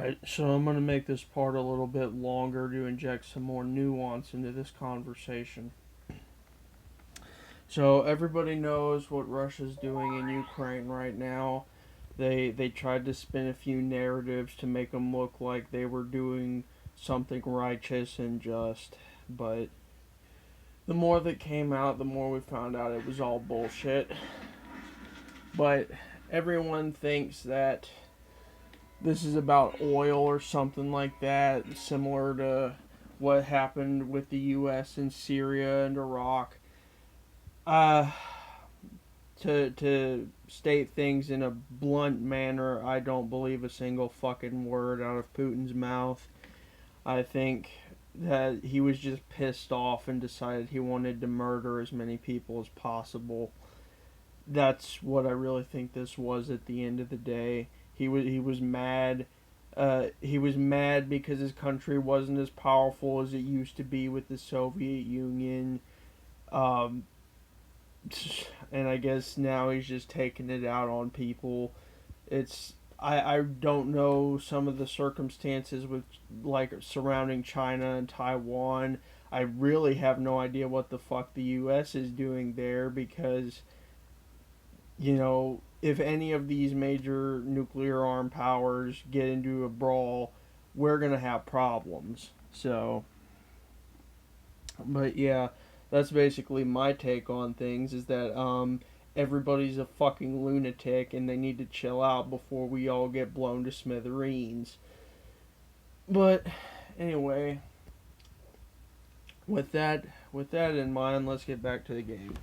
Alright, so I'm going to make this part a little bit longer to inject some more nuance into this conversation. So, everybody knows what Russia's doing in Ukraine right now. They tried to spin a few narratives to make them look like they were doing something righteous and just, but the more that came out, the more we found out it was all bullshit. But everyone thinks that this is about oil or something like that, similar to what happened with the U.S. in Syria and Iraq. Uh, to state things in a blunt manner, I don't believe a single fucking word out of Putin's mouth. I think that he was just pissed off and decided he wanted to murder as many people as possible. That's what I really think this was at the end of the day. He was mad. He was mad because his country wasn't as powerful as it used to be with the Soviet Union. Um, and I guess now he's just taking it out on people. I don't know some of the circumstances with like surrounding China and Taiwan. I really have no idea what the fuck the U.S. is doing there because if any of these major nuclear armed powers get into a brawl, we're going to have problems. So, but yeah, that's basically my take on things is that everybody's a fucking lunatic and they need to chill out before we all get blown to smithereens. But anyway, with that in mind, let's get back to the game.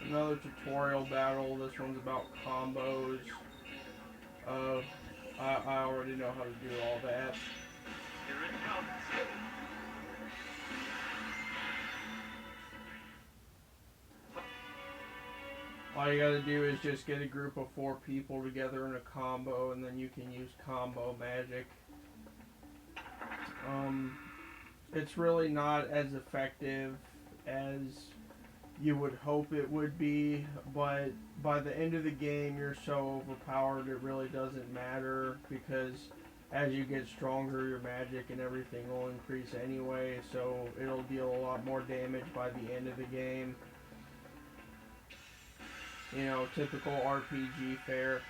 Another tutorial battle. This one's about combos. Uh, I already know how to do all that. Here it comes. All you gotta do is just get a group of 4 people together in a combo, and then you can use combo magic. It's really not as effective as you would hope it would be, but by the end of the game you're so overpowered it really doesn't matter because as you get stronger your magic and everything will increase anyway, so it'll deal a lot more damage by the end of the game. Typical RPG fare.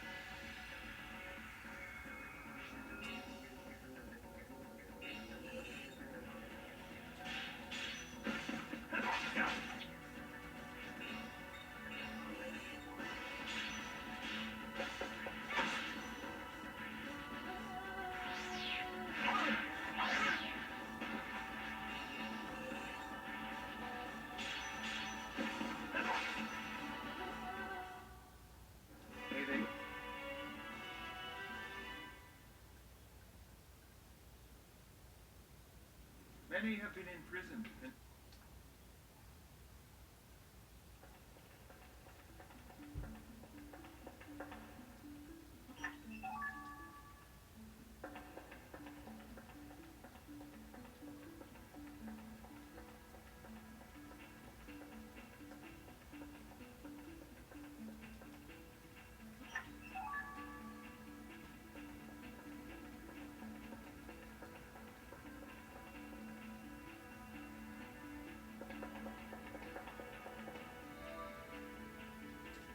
Many have been imprisoned.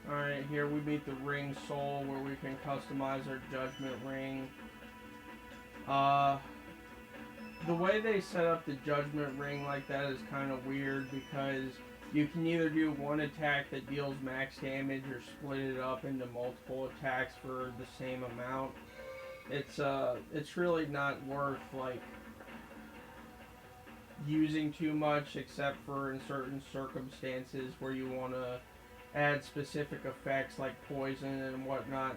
Alright, here we meet the ring soul where we can customize our judgment ring. Uh, the way they set up the judgment ring like that is kind of weird because you can either do one attack that deals max damage or split it up into multiple attacks for the same amount. It's really not worth like using too much except for in certain circumstances where you want to add specific effects like poison and whatnot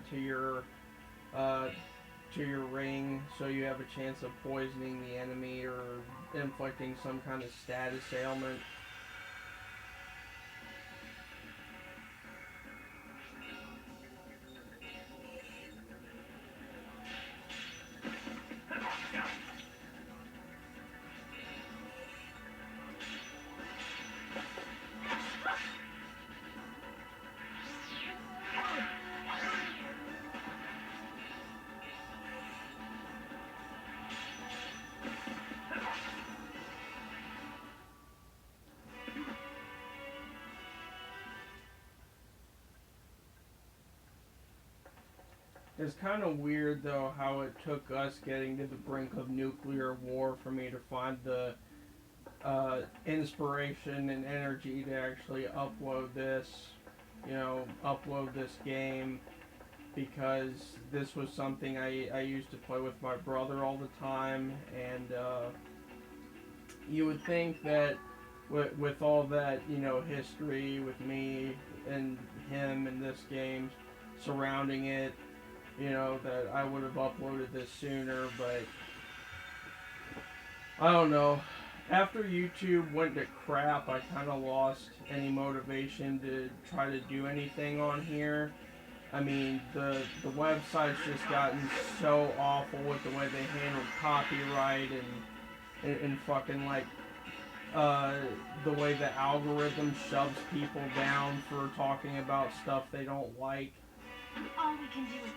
uh, to your ring, so you have a chance of poisoning the enemy or inflicting some kind of status ailment. It's kind of weird though how it took us getting to the brink of nuclear war for me to find the inspiration and energy to actually upload this, upload this game, because this was something I used to play with my brother all the time, and you would think that with all that, history with me and him and this game surrounding it, that I would have uploaded this sooner, but I don't know. After YouTube went to crap, I kind of lost any motivation to try to do anything on here. I mean, the website's just gotten so awful with the way they handle copyright and fucking like the way the algorithm shoves people down for talking about stuff they don't like. All we can do is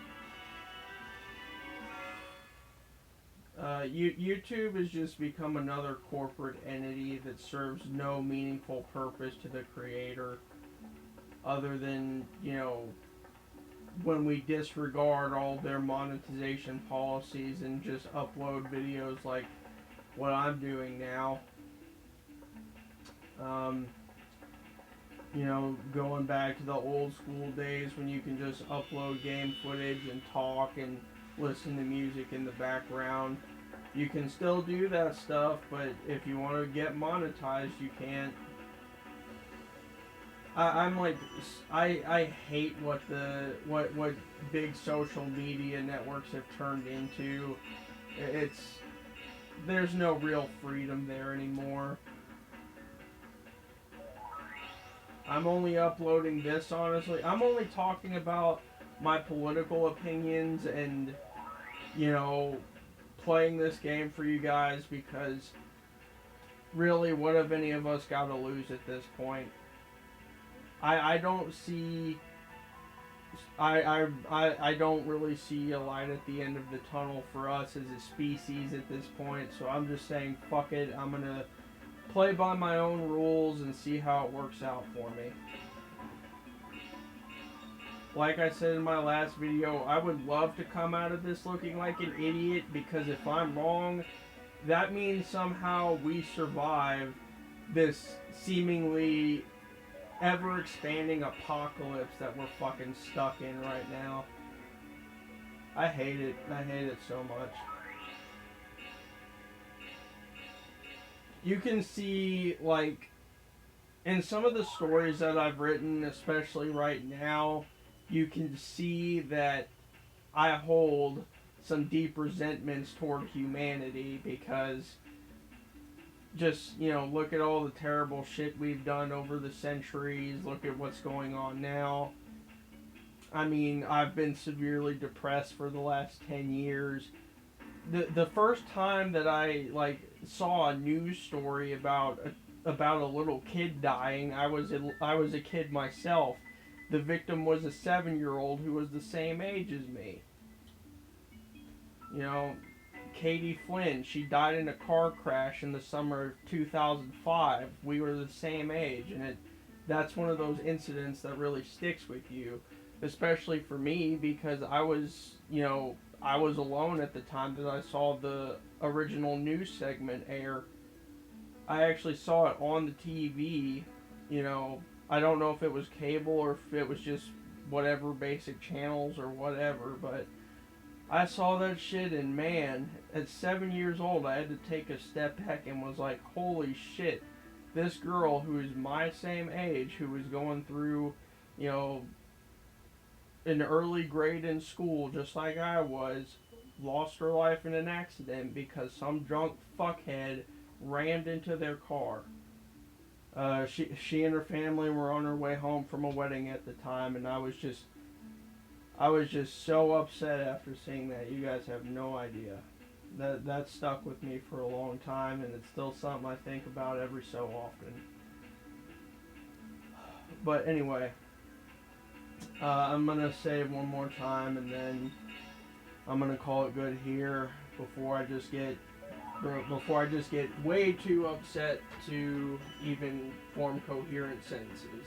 YouTube has just become another corporate entity that serves no meaningful purpose to the creator other than, when we disregard all their monetization policies and just upload videos like what I'm doing now. Going back to the old school days when you can just upload game footage and talk and listen to music in the background. You can still do that stuff, but if you want to get monetized, you can't. I'm like, I hate what big social media networks have turned into. There's no real freedom there anymore. I'm only uploading this, honestly. I'm only talking about my political opinions and, playing this game for you guys because really, what have any of us got to lose at this point? I don't see. I don't really see a light at the end of the tunnel for us as a species at this point, so I'm just saying, fuck it. I'm gonna play by my own rules and see how it works out for me. Like I said in my last video, I would love to come out of this looking like an idiot, because if I'm wrong, that means somehow we survive this seemingly ever expanding apocalypse that we're fucking stuck in right now. I hate it. I hate it so much. You can see, like, in some of the stories that I've written, especially right now, you can see that I hold some deep resentments toward humanity because just, look at all the terrible shit we've done over the centuries. Look at what's going on now. I mean, I've been severely depressed for the last 10 years. The first time that I, saw a news story about a little kid dying, I was a kid myself. The victim was a 7-year-old who was the same age as me. Katie Flynn, she died in a car crash in the summer of 2005. We were the same age, and that's one of those incidents that really sticks with you, especially for me because I was, I was alone at the time that I saw the original news segment air. I actually saw it on the TV, you know, I don't know if it was cable or if it was just whatever basic channels or whatever, but I saw that shit and man, at 7 years old, I had to take a step back and was like, holy shit, this girl who is my same age, who was going through, you know, an early grade in school just like I was, lost her life in an accident because some drunk fuckhead rammed into their car. She and her family were on her way home from a wedding at the time, and I was just so upset after seeing that. You guys have no idea. That stuck with me for a long time, and it's still something I think about every so often. But anyway, I'm gonna say one more time, and then I'm gonna call it good here before I just get way too upset to even form coherent sentences.